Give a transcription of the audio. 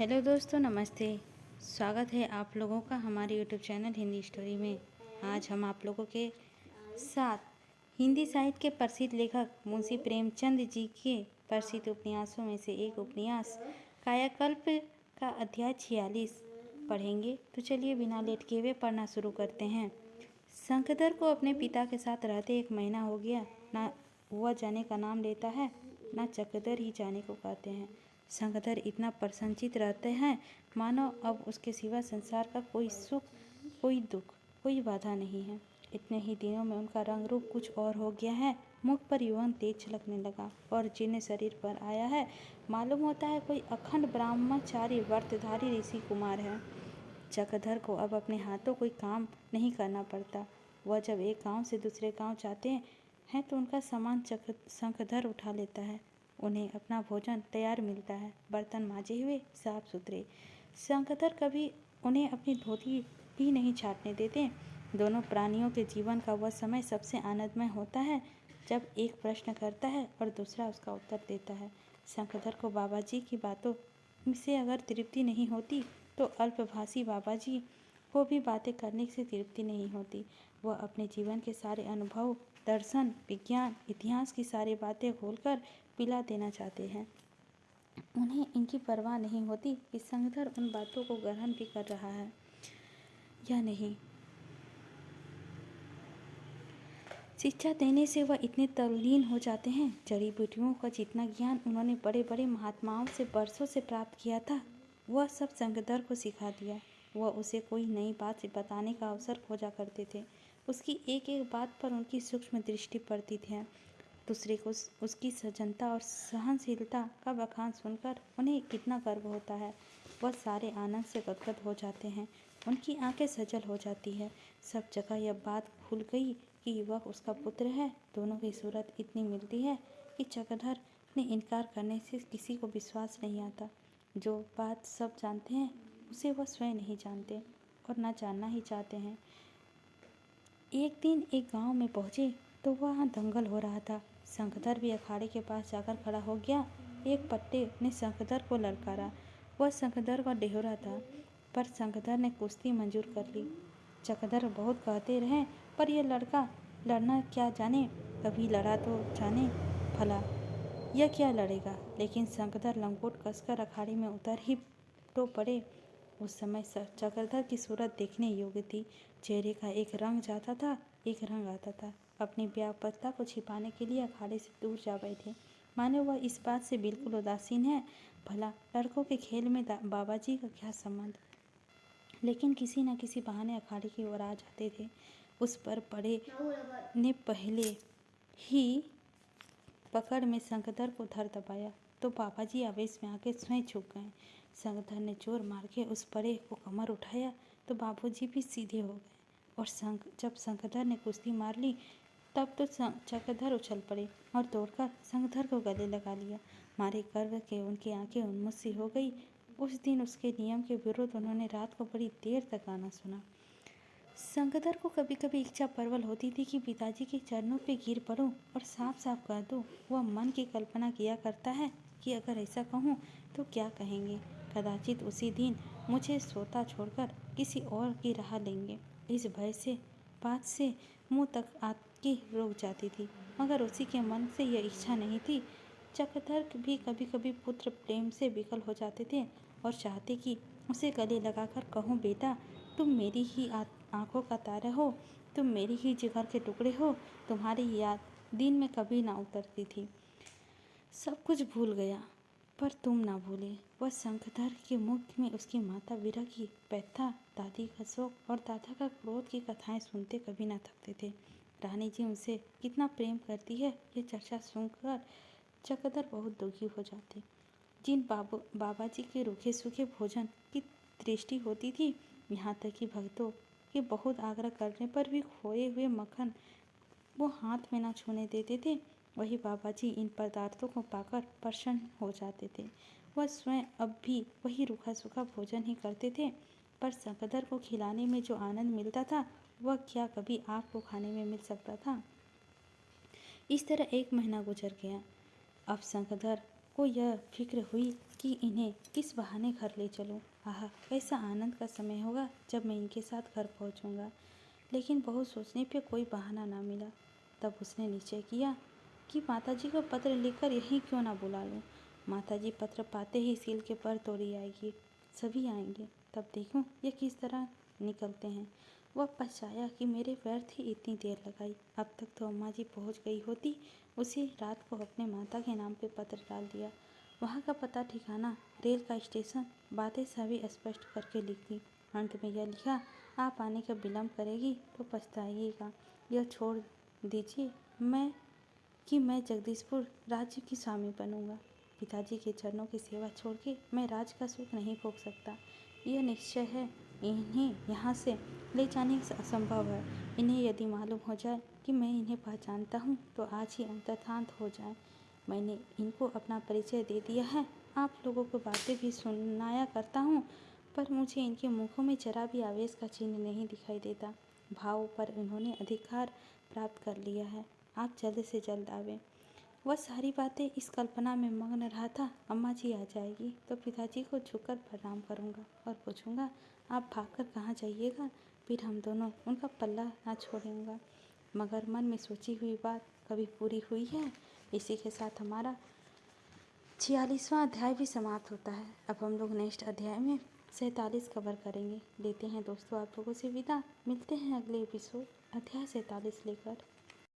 Hello दोस्तों, नमस्ते। स्वागत है आप लोगों का हमारे यूट्यूब चैनल हिंदी स्टोरी में। आज हम आप लोगों के साथ हिंदी साहित्य के प्रसिद्ध लेखक मुंशी प्रेमचंद जी के प्रसिद्ध उपन्यासों में से एक उपन्यास कायाकल्प का अध्याय 46 पढ़ेंगे। तो चलिए बिना लेट किए हुए पढ़ना शुरू करते हैं। शंखधर को अपने पिता के साथ रहते 1 महीना हो गया। ना वह जाने का नाम लेता है, ना चकदर ही जाने को कहते हैं। शंखधर इतना प्रसन्नचित्त रहते हैं मानो अब उसके सिवा संसार का कोई सुख, कोई दुख, कोई बाधा नहीं है। इतने ही दिनों में उनका रंग रूप कुछ और हो गया है। मुख पर यौवन तेज छलकने लगा और जीर्ण शरीर पर आया है। मालूम होता है कोई अखंड ब्रह्मचारी व्रतधारी ऋषि कुमार है। चक्रधर को अब अपने हाथों कोई काम नहीं करना पड़ता। वह जब एक गांव से दूसरे गांव जाते हैं तो उनका सामान शंखधर उठा लेता है। उन्हें अपना भोजन तैयार मिलता है, बर्तन मांजे हुए, साफ सुथरे। शंखधर कभी उन्हें अपनी धोती भी नहीं छाटने देते। दोनों प्राणियों के जीवन का वह समय सबसे आनंदमय होता है जब एक प्रश्न करता है और दूसरा उसका उत्तर देता है। शंखधर को बाबा जी की बातों से अगर तृप्ति नहीं होती तो अल्पभाषी बाबा जी को भी बातें करने से तृप्ति नहीं होती। वह अपने जीवन के सारे अनुभव, दर्शन, विज्ञान, इतिहास की सारी बातें खोलकर पिला देना चाहते हैं। उन्हें इनकी परवाह नहीं होती कि शंखधर उन बातों को ग्रहण भी कर रहा है या नहीं। शिक्षा देने से वह इतने तल्लीन हो जाते हैं। जड़ी बूटियों का जितना ज्ञान उन्होंने बड़े बड़े महात्माओं से वर्षों से प्राप्त किया था, वह सब शंखधर को सिखा दिया। वह उसे कोई नई बात बताने का अवसर खोजा करते थे। उसकी एक एक बात पर उनकी सूक्ष्म दृष्टि पड़ती थी। दूसरे को उसकी सज्जनता और सहनशीलता का बखान सुनकर उन्हें कितना गर्व होता है। वह सारे आनंद से गदगद हो जाते हैं। उनकी आंखें सजल हो जाती है। सब जगह यह बात खुल गई कि वह उसका पुत्र है। दोनों की सूरत इतनी मिलती है कि चक्रधर ने इनकार करने से किसी को विश्वास नहीं आता। जो बात सब जानते हैं उसे वह स्वयं नहीं जानते और न जानना ही चाहते हैं। एक दिन एक गांव में पहुंचे तो वहाँ दंगल हो रहा था। शंखधर भी अखाड़े के पास जाकर खड़ा हो गया। एक पट्टे ने शंखधर को ललकारा। वह शंखधर का डेहरा था, पर शंखधर ने कुश्ती मंजूर कर ली। चक्रधर बहुत कहते रहे, पर यह लड़का लड़ना क्या जाने, कभी लड़ा तो जाने भला, यह क्या लड़ेगा। लेकिन शंखधर लंगोट कसकर अखाड़े में उतर ही तो पड़े। उस समय चक्रधर की सूरत देखने योग्य थी। चेहरे का एक रंग जाता था, एक रंग आता था। अपनी व्यापकता को छिपाने के लिए अखाड़े से दूर जा बैठे, मानो वह इस बात से बिल्कुल उदासीन है। भला लड़कों के खेल में बाबा जी का क्या संबंध। लेकिन किसी न किसी बहाने अखाड़े की ओर आ जाते थे। उस पर बड़े ने पहले ही पकड़ में शंखधर को धर दबाया तो बाबा जी आवेश में आके स्वयं झुक गए। शंखधर ने जोर मार के उस बड़े को कमर उठाया तो बाबूजी भी सीधे हो गए। और जब शंखधर ने कुश्ती मार ली तब तो चक्रधर उछल पड़े और दौड़कर शंखधर को गले लगा लिया। मारे गर्व के उनकी आंखें उन्मुख सी हो गई। उस दिन उसके नियम के विरुद्ध उन्होंने रात को बड़ी देर तक गाना सुना। शंखधर को कभी कभी इच्छा प्रबल होती थी कि पिताजी के चरणों पे गिर पड़ूं और साफ साफ कह दूं। वह मन की कल्पना किया करता है कि अगर ऐसा कहूं तो क्या कहेंगे। कदाचित उसी दिन मुझे सोता छोड़कर किसी और की राह लेंगे। इस भय से बात से मुंह तक आके रुक जाती थी, मगर उसी के मन से यह इच्छा नहीं थी। चक्रधर भी कभी कभी पुत्र प्रेम से विकल हो जाते थे और चाहते कि उसे गले लगाकर कहूँ, बेटा तुम मेरी ही आंखों का तारा हो, तुम मेरी ही जिगर के टुकड़े हो, तुम्हारी याद दिन में कभी ना उतरती थी। सब कुछ भूल गया पर तुम ना भूले। वह शंखधर के मुख में उसकी माता विरह की व्यथा, दादी का शोक और दादा का क्रोध की कथाएं सुनते कभी ना थकते थे। रानी जी उनसे कितना प्रेम करती है ये चर्चा सुनकर चक्रधर बहुत दुखी हो जाते। जिन बाबा जी के रूखे सूखे भोजन की दृष्टि होती थी, यहाँ तक कि भक्तों के बहुत आग्रह करने पर भी खोए हुए मक्खन वो हाथ में ना छूने देते थे, वही बाबा जी इन पदार्थों को पाकर प्रसन्न हो जाते थे। वह स्वयं अब भी वही रूखा सूखा भोजन ही करते थे, पर शंखधर को खिलाने में जो आनंद मिलता था वह क्या कभी आपको खाने में मिल सकता था। इस तरह 1 महीना गुजर गया। अब शंखधर को यह फिक्र हुई कि इन्हें किस बहाने घर ले चलूं। आह, कैसा आनंद का समय होगा जब मैं इनके साथ घर पहुंचूंगा। लेकिन बहुत सोचने पे कोई बहाना ना मिला। तब उसने निश्चय किया कि माताजी को पत्र लिखकर यहीं क्यों ना बुला लूं। माताजी पत्र पाते ही सील के पर तोड़ी आएगी, सभी आएंगे, तब देखूं ये किस तरह निकलते हैं। वह पछताया कि मेरे व्यर्थ ही इतनी देर लगाई। अब तक तो अम्मा जी पहुँच गई होती। उसी रात को अपने माता के नाम पे पत्र डाल दिया। वहाँ का पता ठिकाना, रेल का स्टेशन, बातें सभी स्पष्ट करके लिख दी। अंत में यह लिखा, आप आने का विलम्ब करेगी तो पछताइएगा। यह छोड़ दीजिए मैं जगदीशपुर राज्य की स्वामी बनूंगा। पिताजी के चरणों की सेवा छोड़ के मैं राज का सुख नहीं भोग सकता। यह निश्चय है। इन्हें यहाँ से ले जाने से असंभव है। इन्हें यदि मालूम हो जाए कि मैं इन्हें पहचानता हूँ तो आज ही अंतर्धान हो जाए। मैंने इनको अपना परिचय दे दिया है। आप लोगों को बातें भी सुनाया करता हूँ, पर मुझे इनके मुखों में जरा भी आवेश का चिन्ह नहीं दिखाई देता। भाव पर इन्होंने अधिकार प्राप्त कर लिया है। आप जल्द से जल्द आवें। वह सारी बातें इस कल्पना में मग्न रहा था। अम्मा जी आ जाएगी तो पिताजी को झुककर प्रणाम करूँगा और पूछूंगा, आप भागकर कहाँ जाइएगा। फिर हम दोनों उनका पल्ला ना छोड़ेंगे। मगर मन में सोची हुई बात कभी पूरी हुई है। इसी के साथ हमारा 46वां अध्याय भी समाप्त होता है। अब हम लोग नेक्स्ट अध्याय में 47 कवर करेंगे। लेते हैं दोस्तों आप लोगों से विदा। मिलते हैं अगले एपिसोड अध्याय 47 लेकर।